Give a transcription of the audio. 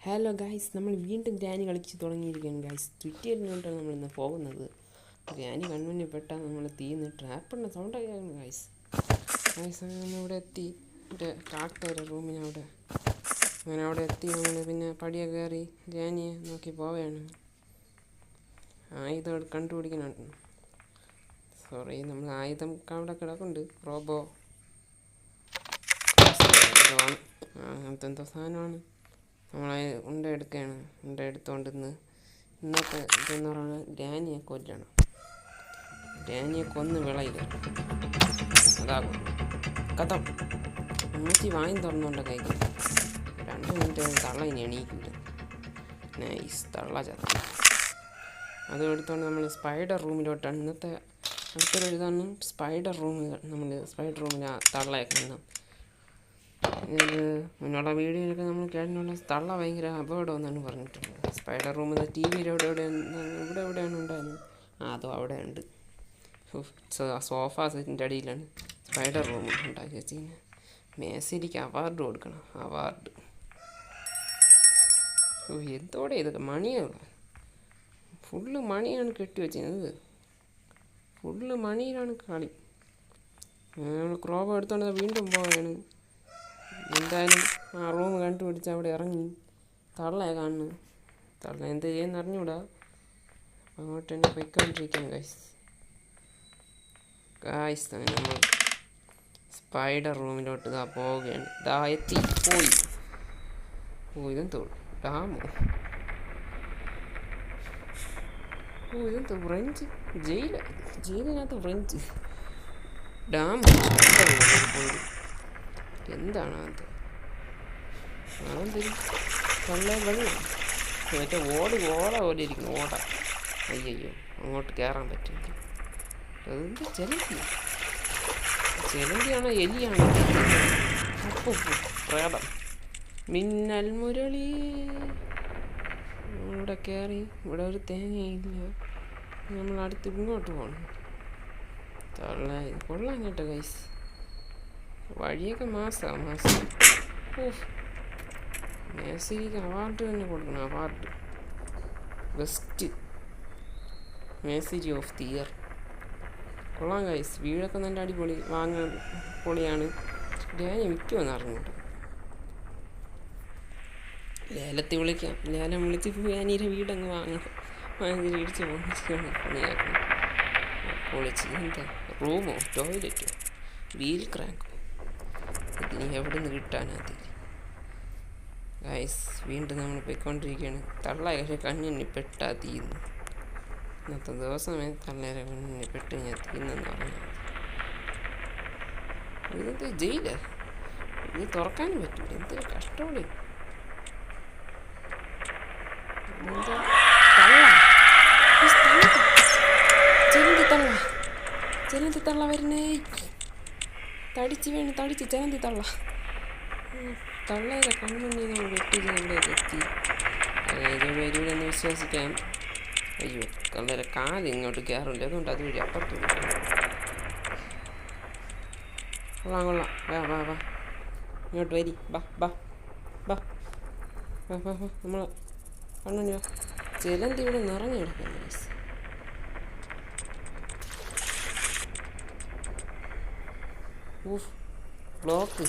Hello guys, നമ്മൾ വീണ്ടും granny കളിച്ച് തുടങ്ങിയിരിക്കുകയാണ് ഗൈസ്. ട്വിറ്ററിനോട്ടാണ് നമ്മളിന്ന് പോകുന്നത്. ഗ്രാനി കൺമുന്നിൽ പെട്ടാൽ നമ്മൾ തീന്ന് ട്രാപ്പിടുന്ന സൗണ്ടൊക്കെയാണ് ഗൈസ്. നമ്മളിവിടെ എത്തി എൻ്റെ ട്രാക്ടറുടെ റൂമിനവിടെ. അങ്ങനെ അവിടെ എത്തി നമ്മൾ പിന്നെ പടിയൊക്കെ കയറി ഗ്രാനിയെ നോക്കി പോവുകയാണ്. ആയുധം കണ്ടുപിടിക്കുന്നുണ്ട്. സോറി, നമ്മൾ ആയുധം അവിടെ കിടക്കുന്നുണ്ട്. റോബോ അങ്ങനത്തെ എന്തോ സാധനമാണ്. നമ്മൾ എടുക്കുകയാണ്. എടുത്തുകൊണ്ടിന്ന് ഇന്നത്തെ ഇതെന്ന് പറഞ്ഞാൽ ഗ്രാനിയെ കൊല്ലണം. ഗ്രാനിയെ കൊന്ന് വിളയില്ല. അതാകും കഥം. അമ്മച്ചി വാങ്ങി തുറന്നുകൊണ്ട് കൈക്ക് 2 മിനിറ്റ് തള്ള ഇനി എണീക്കില്ല. നൈസ്, തള്ള ചത്ത. അത് എടുത്തുകൊണ്ട് നമ്മൾ സ്പൈഡർ റൂമിലോട്ടാണ് ഇന്നത്തെ അടുത്തൊരു ഇതാണ്. സ്പൈഡർ റൂമിൽ തള്ളയെ കാണാം. മുന്നുള്ള വീഡിയോയിലൊക്കെ നമ്മൾ കേട്ടിട്ടുള്ള തള്ള ഭയങ്കര അപകടമെന്നാണ് പറഞ്ഞിട്ടുള്ളത്. സ്പൈഡർ റൂമിൽ TV എവിടെയാണ് ഉണ്ടായിരുന്നത്. അതോ അവിടെ ഉണ്ട്. സോഫ സെറ്റിൻ്റെ അടിയിലാണ് സ്പൈഡർ റൂം ഉണ്ടാക്കി വെച്ചിങ്ങനെ. മേശരിക്ക് അവാർഡ് കൊടുക്കണം. അവാർഡ് എന്തോടെ ഇതൊക്കെ മണിയാണ്. ഫുള്ള് മണിയാണ് കെട്ടി വെച്ചിരുന്നത്. ഫുള്ള് മണിയിലാണ് കളി. നമ്മൾ ക്രോബ് എടുത്തോണ്ട് വീണ്ടും പോവുകയാണ്. എന്തായാലും ആ റൂം കണ്ടുപിടിച്ച് അവിടെ ഇറങ്ങി തള്ളയെ കാണുന്നു. തള്ള എന്ത് ചെയ്യുമെന്ന് അറിഞ്ഞൂടാ. അങ്ങോട്ട് തന്നെ പൊയ്ക്കൊണ്ടിരിക്കുകയാണ് ഗായ്സ്. അങ്ങനെ നമ്മൾ സ്പൈഡർ റൂമിലോട്ട് ഇതാ പോവുകയാണ്. പോയി ഇതെന്തോ ഡാമോ. ഇതെന്തോ ഫ്രഞ്ച് ജയിലിനകത്ത് ഫ്രഞ്ച് ഡാം. എന്താണ് അത്? അതെന്തൊരു വെള്ളം മറ്റേ ഓട പോലെ ഇരിക്കുന്നു. ഓട. അയ്യോ, അങ്ങോട്ട് കയറാൻ പറ്റില്ല. അതെന്ത് ചെലന്തിയാണോ എലിയാണോ? പ്രേതം. മിന്നൽ മുരളി. ഇവിടെ കയറി. ഇവിടെ ഒരു തേങ്ങയില്ല. നമ്മൾ അടുത്ത് ഇങ്ങോട്ട് പോകണം. കൊള്ളാം കേട്ടോ ഗൈസ്. വഴിയൊക്കെ മാസം മേശരിക്ക് അവാർഡ് തന്നെ കൊടുക്കണം. അവാർഡ് ബെസ്റ്റ് മേശരി ഓഫ് ദി ഇയർ. കൊള്ളാം ഗൈസ്. വീടൊക്കെ നല്ല അടിപൊളി. വാങ്ങാൻ പൊളിയാണ്. ഗ്രാനി വിൽക്കുമെന്ന് അറിഞ്ഞിട്ട് ലേലം വിളിച്ച് ഗ്രാനിയുടെ വീടങ്ങ് വാങ്ങി ഇടിച്ച് പണിയാക്കണം. പൊളിച്ച് എന്താ റൂമോ ടോയ്ലറ്റോ വീൽ ക്രാങ്കോ ഇതിന് എവിടെ നിന്ന് കിട്ടാനത് ഗൈസ്. വീണ്ടും നമ്മൾ പോയിക്കൊണ്ടിരിക്കുകയാണ്. തള്ളയുടെ കണ്ണിന് പെട്ടാ തീരുന്നു. ഇന്നത്തെ ദിവസമേ തള്ളയുടെ കണ്ണിന് പെട്ട് ഞാൻ തീർന്നെന്ന് പറഞ്ഞാൽ ഇതെന്ത് ജയില. ഇത് തുറക്കാനും പറ്റില്ല. എന്തൊരു കഷ്ടോടെ. എന്താ ചെലന്തി തള്ള വരുന്നേ. തടിച്ച് ചെലന്തി തള്ള. തള്ളയുടെ കണ്ണുണ്ണി നമ്മൾ വെട്ടിച്ച് എവിടെയൊക്കെ എത്തി. ഇതുവരെ ഒന്ന് വിശ്വസിക്കാം. അയ്യോ, തള്ളയുടെ കാല് ഇങ്ങോട്ട് കയറില്ല. അതുകൊണ്ട് അതുവഴി അപ്പുറത്ത് കൊള്ളാം. വാ ഇങ്ങോട്ട് വരി. ബാ നമ്മൾ കണ്ണുണ്ണി വാ. ചെലന്തി ഇവിടെ നിറഞ്ഞു കിടക്കുന്നു. ബ്ലോക്ക്